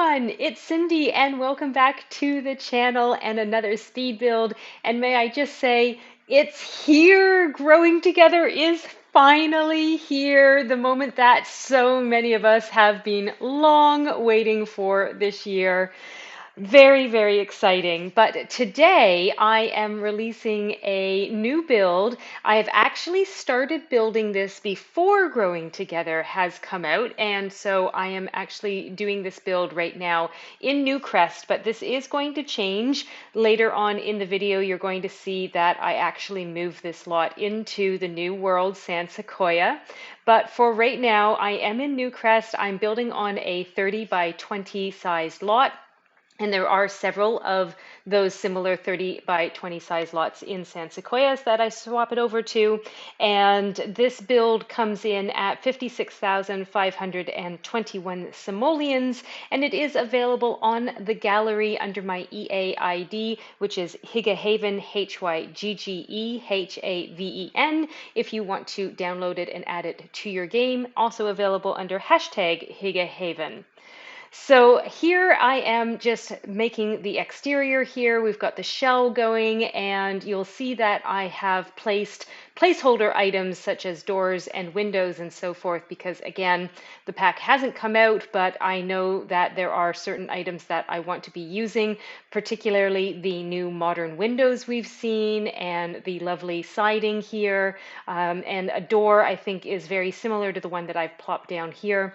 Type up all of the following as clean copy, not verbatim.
everyone, it's Cindy and welcome back to the channel and another speed build. And may I just say, it's here. Growing Together is finally here. The moment that so many of us have been long waiting for this year. Very, very exciting. But today I am releasing a new build. I have actually started building this before Growing Together has come out. And so I am actually doing this build right now in Newcrest. But this is going to change. Later on in the video, you're going to see that I actually move this lot into the new world, San Sequoia. But for right now, I am in Newcrest. I'm building on a 30 by 20 sized lot. And there are several of those similar 30 by 20 size lots in San Sequoias that I swap it over to. And this build comes in at 56,521 simoleons, and it is available on the gallery under my EA ID, which is Hygge Haven, HYGGEHAVEN, if you want to download it and add it to your game. Also available under hashtag Hygge Haven. So here I am just making the exterior here. We've got the shell going, and you'll see that I have placed placeholder items such as doors and windows and so forth because, again, the pack hasn't come out, but I know that there are certain items that I want to be using, particularly the new modern windows we've seen and the lovely siding here. And a door, I think, is very similar to the one that I've plopped down here.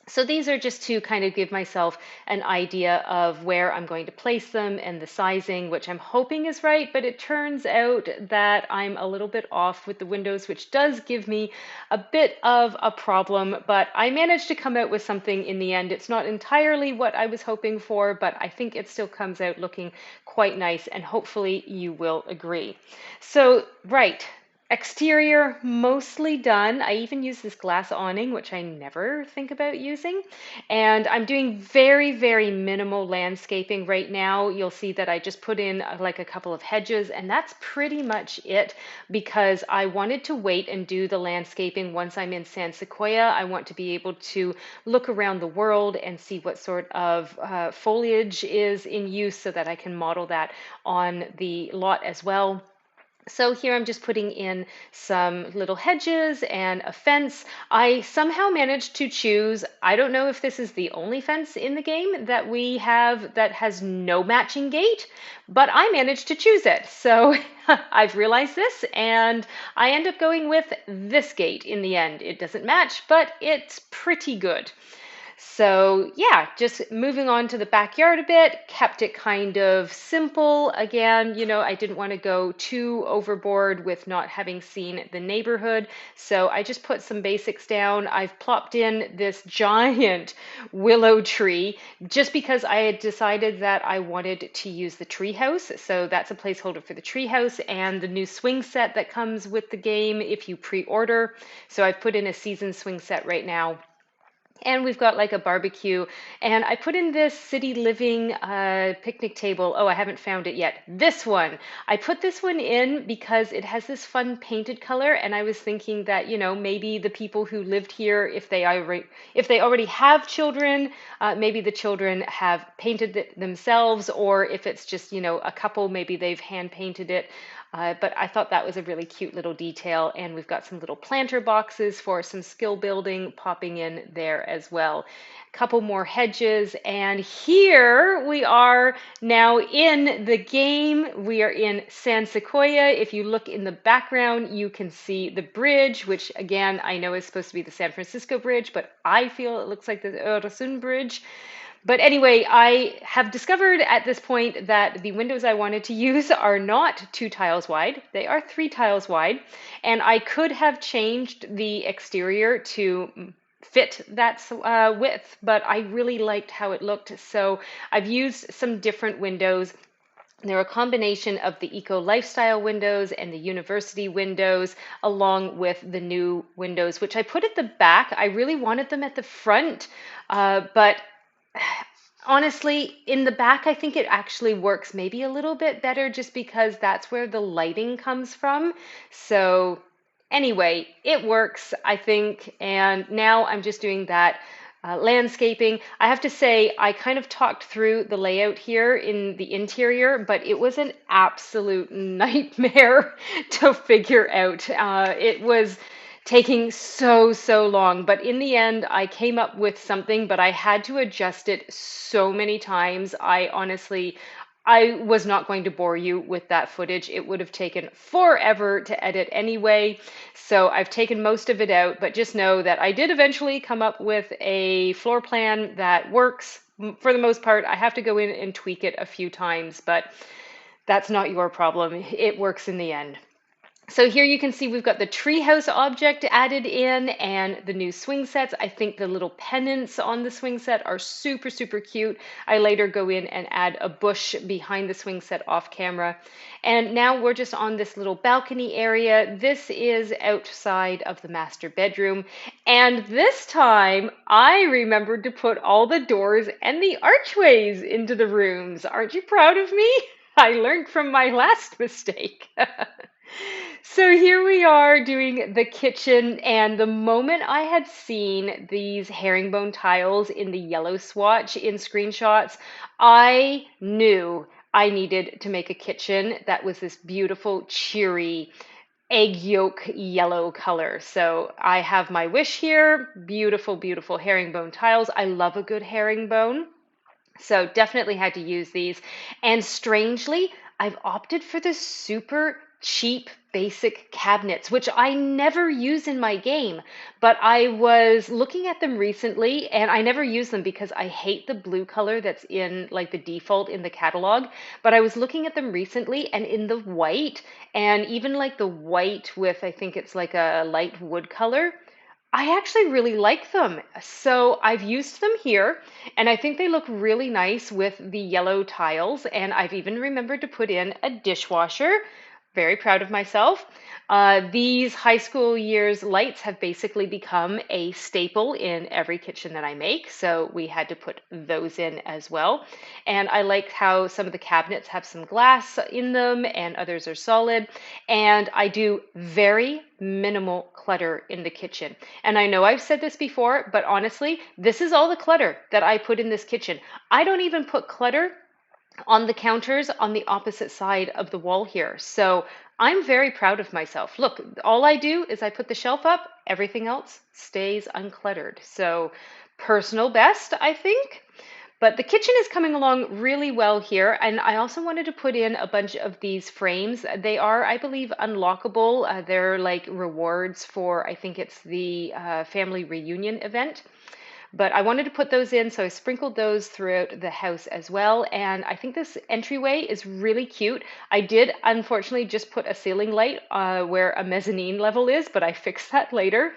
So these are just to kind of give myself an idea of where I'm going to place them and the sizing, which I'm hoping is right, but it turns out that I'm a little bit off with the windows, which does give me a bit of a problem, but I managed to come out with something in the end. It's not entirely what I was hoping for, but I think it still comes out looking quite nice, and hopefully you will agree. So, right. Exterior mostly done. I even use this glass awning, which I never think about using. And I'm doing very, very minimal landscaping right now. You'll see that I just put in like a couple of hedges, and that's pretty much it because I wanted to wait and do the landscaping once I'm in San Sequoia. I want to be able to look around the world and see what sort of foliage is in use so that I can model that on the lot as well. So here I'm just putting in some little hedges and a fence. I somehow managed to choose, I don't know if this is the only fence in the game that we have that has no matching gate, but I managed to choose it. So I've realized this, and I end up going with this gate in the end. It doesn't match, but it's pretty good. So yeah, just moving on to the backyard a bit, kept it kind of simple. Again, I didn't want to go too overboard with not having seen the neighborhood. So I just put some basics down. I've plopped in this giant willow tree just because I had decided that I wanted to use the tree house. So that's a placeholder for the tree house and the new swing set that comes with the game if you pre-order. So I've put in a season swing set right now. And we've got like a barbecue. And I put in this city living picnic table. Oh, I haven't found it yet. This one. I put this one in because it has this fun painted color. And I was thinking that, maybe the people who lived here, if they already have children, maybe the children have painted it themselves. Or if it's just, a couple, maybe they've hand painted it. But I thought that was a really cute little detail, and we've got some little planter boxes for some skill building popping in there as well. A couple more hedges, and here we are now in the game. We are in San Sequoia. If you look in the background, you can see the bridge, which again, I know is supposed to be the San Francisco Bridge, but I feel it looks like the Öresund Bridge. But anyway, I have discovered at this point that the windows I wanted to use are not 2 tiles wide. They are 3 tiles wide. And I could have changed the exterior to fit that width, but I really liked how it looked. So I've used some different windows. They're a combination of the eco lifestyle windows and the university windows, along with the new windows, which I put at the back. I really wanted them at the front, but honestly, in the back, I think it actually works maybe a little bit better just because that's where the lighting comes from. So anyway, it works, I think. And now I'm just doing that landscaping. I have to say, I kind of talked through the layout here in the interior, but it was an absolute nightmare to figure out. It was taking so long, but in the end, I came up with something, but I had to adjust it so many times. I was not going to bore you with that footage. It would have taken forever to edit anyway. So I've taken most of it out, but just know that I did eventually come up with a floor plan that works. For the most part, I have to go in and tweak it a few times, but that's not your problem. It works in the end. So here you can see we've got the treehouse object added in and the new swing sets. I think the little pennants on the swing set are super cute. I later go in and add a bush behind the swing set off camera. And now we're just on this little balcony area. This is outside of the master bedroom. And this time I remembered to put all the doors and the archways into the rooms. Aren't you proud of me? I learned from my last mistake. So here we are doing the kitchen, and the moment I had seen these herringbone tiles in the yellow swatch in screenshots, I knew I needed to make a kitchen that was this beautiful, cheery, egg yolk yellow color. So I have my wish here, beautiful herringbone tiles. I love a good herringbone. So definitely had to use these. And strangely, I've opted for the super cheap basic cabinets, which I never use in my game, but I was looking at them recently and I never use them because I hate the blue color that's in like the default in the catalog. But I was looking at them recently and in the white and even like the white with, I think it's like a light wood color. I actually really like them. So I've used them here and I think they look really nice with the yellow tiles. And I've even remembered to put in a dishwasher. Very proud of myself. These high school years lights have basically become a staple in every kitchen that I make, so we had to put those in as well. And I like how some of the cabinets have some glass in them and others are solid. And I do very minimal clutter in the kitchen. And I know I've said this before, but honestly, this is all the clutter that I put in this kitchen. I don't even put clutter on the counters on the opposite side of the wall here. So I'm very proud of myself. Look, all I do is I put the shelf up, everything else stays uncluttered. So personal best, I think. But the kitchen is coming along really well here. And I also wanted to put in a bunch of these frames. They are, I believe, unlockable. They're like rewards for, I think it's the family reunion event. But I wanted to put those in, so I sprinkled those throughout the house as well. And I think this entryway is really cute. I did, unfortunately, just put a ceiling light where a mezzanine level is, but I fixed that later.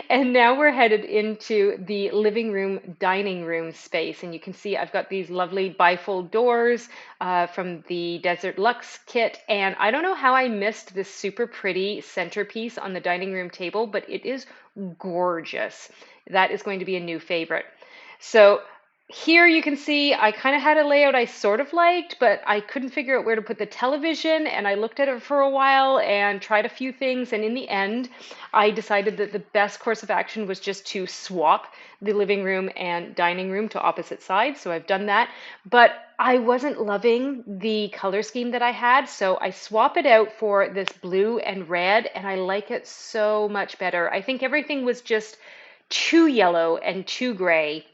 And now we're headed into the living room, dining room space. And you can see I've got these lovely bifold doors from the Desert Luxe kit. And I don't know how I missed this super pretty centerpiece on the dining room table, but it is gorgeous. That is going to be a new favorite. So here you can see I kind of had a layout I sort of liked, but I couldn't figure out where to put the television, and I looked at it for a while and tried a few things, and in the end, I decided that the best course of action was just to swap the living room and dining room to opposite sides, so I've done that. But I wasn't loving the color scheme that I had, so I swap it out for this blue and red, and I like it so much better. I think everything was just too yellow and too gray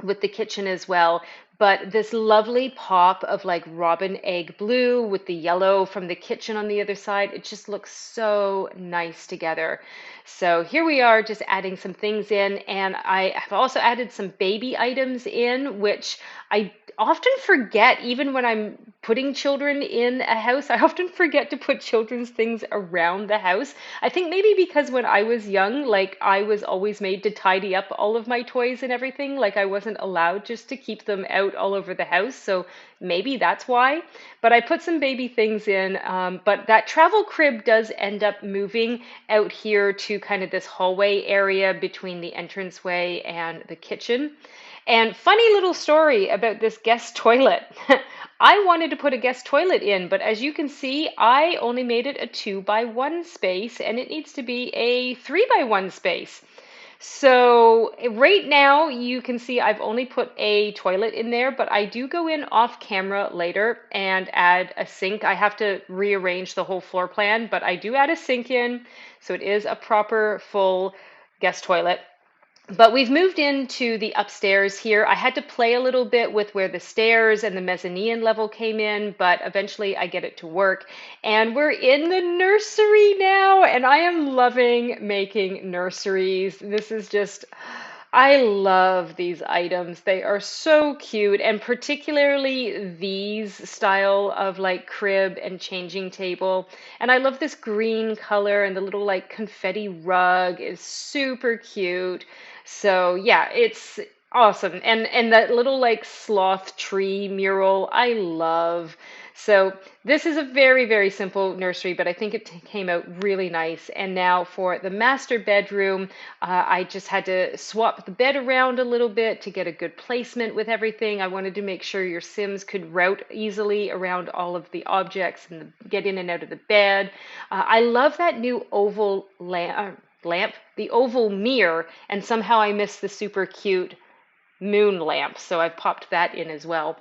with the kitchen as well. But this lovely pop of like robin egg blue with the yellow from the kitchen on the other side, it just looks so nice together. So here we are just adding some things in, and I have also added some baby items in, which I often forget even when I'm putting children in a house. I often forget to put children's things around the house. I think maybe because when I was young, like I was always made to tidy up all of my toys and everything. Like I wasn't allowed just to keep them out all over the house. So maybe that's why. But I put some baby things in. But that travel crib does end up moving out here to kind of this hallway area between the entranceway and the kitchen. And funny little story about this guest toilet. I wanted to put a guest toilet in, but as you can see, I only made it a 2x1 space and it needs to be a 3x1 space. So right now you can see I've only put a toilet in there, but I do go in off camera later and add a sink. I have to rearrange the whole floor plan, but I do add a sink in, so it is a proper full guest toilet. But we've moved into the upstairs here. I had to play a little bit with where the stairs and the mezzanine level came in, but eventually I get it to work. And we're in the nursery now, and I am loving making nurseries. This is just, I love these items. They are so cute, and particularly these style of like crib and changing table. And I love this green color, and the little like confetti rug is super cute. So yeah, it's awesome. And that little like sloth tree mural, I love. So this is a very, very simple nursery, but I think it came out really nice. And now for the master bedroom, I just had to swap the bed around a little bit to get a good placement with everything. I wanted to make sure your Sims could route easily around all of the objects and get in and out of the bed. I love that new oval lamp, the oval mirror, and somehow I missed the super cute moon lamp, so I've popped that in as well.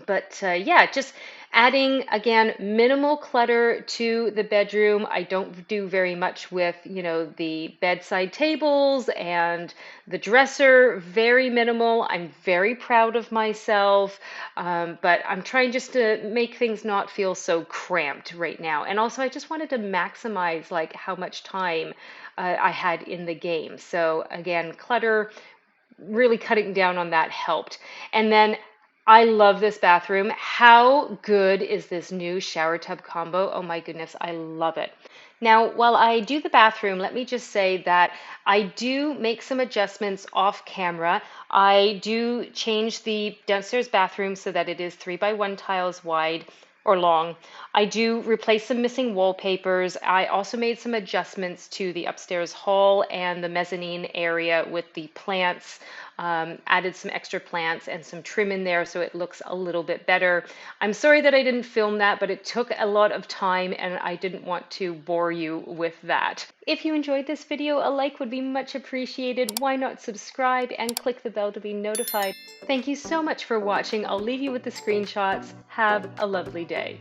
But yeah, just adding again minimal clutter to the bedroom. I don't do very much with, the bedside tables and the dresser, very minimal. I'm very proud of myself, but I'm trying just to make things not feel so cramped right now. And also, I just wanted to maximize like how much time I had in the game. So again, clutter, really cutting down on that helped. And then I love this bathroom. How good is this new shower tub combo? Oh my goodness, I love it. Now, while I do the bathroom, let me just say that I do make some adjustments off camera. I do change the downstairs bathroom so that it is 3x1 tiles wide or long. I do replace some missing wallpapers. I also made some adjustments to the upstairs hall and the mezzanine area with the plants. Added some extra plants and some trim in there so it looks a little bit better. I'm sorry that I didn't film that, but it took a lot of time and I didn't want to bore you with that. If you enjoyed this video, a like would be much appreciated. Why not subscribe and click the bell to be notified? Thank you so much for watching. I'll leave you with the screenshots. Have a lovely day.